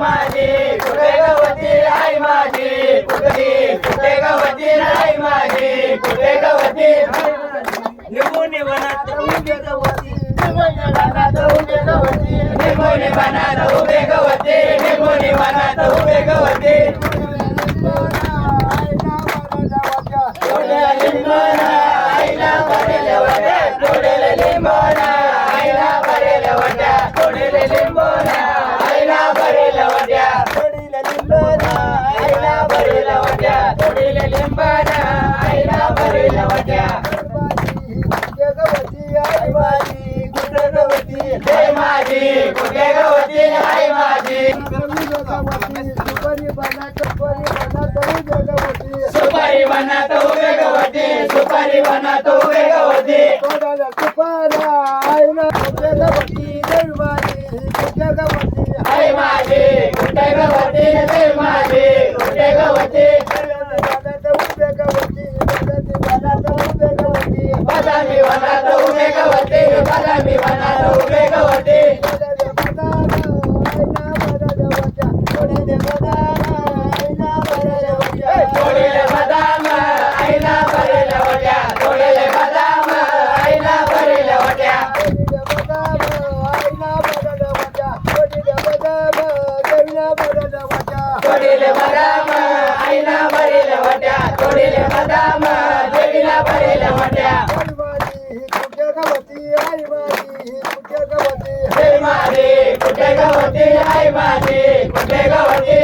माझी कुठे गवती आई माझी कुठे गवती आई माझी कुठे गवती निमुनी वनात उभे गवती निमुनी वनात उभे गवती निमुनी वनात उभे गवती निमुनी वनात उभे गवती तोडेल लिंबोना आईला भरेल वाट्या तोडेल लिंबोना आईला भरेल वाट्या तोडेल लिंबोना आईला भरेल वाट्या तोडेल लिंबोना आईला भरेल वाट्या तोडेल लिंबोना आईला भरेल वाट्या गवती आई माझी कुठे गवती जय माझी कुठे गवती आई माझी सुपारी बनात उभे गवती सुपारी बनात उभे गवती आई माझी कुठे गवती जय माझी कुठे गवती बदामी वनात उभे गवती बदामी वनात उभे गवती तोडेले बदाम आईला भरेल वाट्या तोडेले बदाम आईला भरेल वाट्या तोडेले बदाम आईला भरेल वाट्या तोडेले बदाम देवीला भरेल वाट्या जय माझी कुठे गवती आई माझी कुठे गवती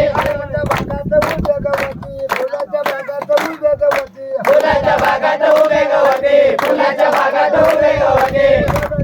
फुलाच्या बागात उभे गवती फुलाच्या बागात उभे गवती